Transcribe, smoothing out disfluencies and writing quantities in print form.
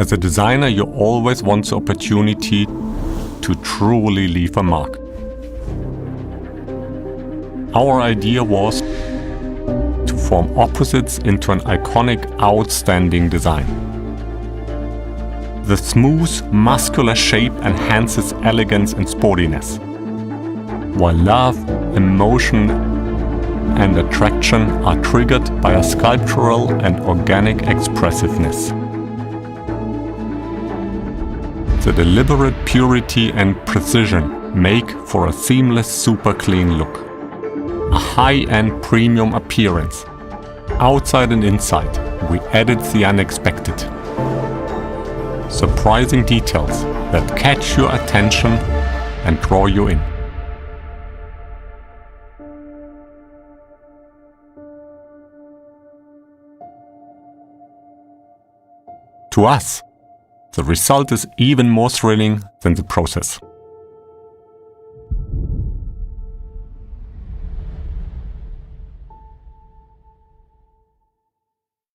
As a designer, you always want the opportunity to truly leave a mark. Our idea was to form opposites into an iconic, outstanding design. The smooth, muscular shape enhances elegance and sportiness, while love, emotion, and attraction are triggered by a sculptural and organic expressiveness. The deliberate purity and precision make for a seamless, super clean look. A high-end premium appearance. Outside and inside, we added the unexpected. Surprising details that catch your attention and draw you in. To us, the result is even more thrilling than the process.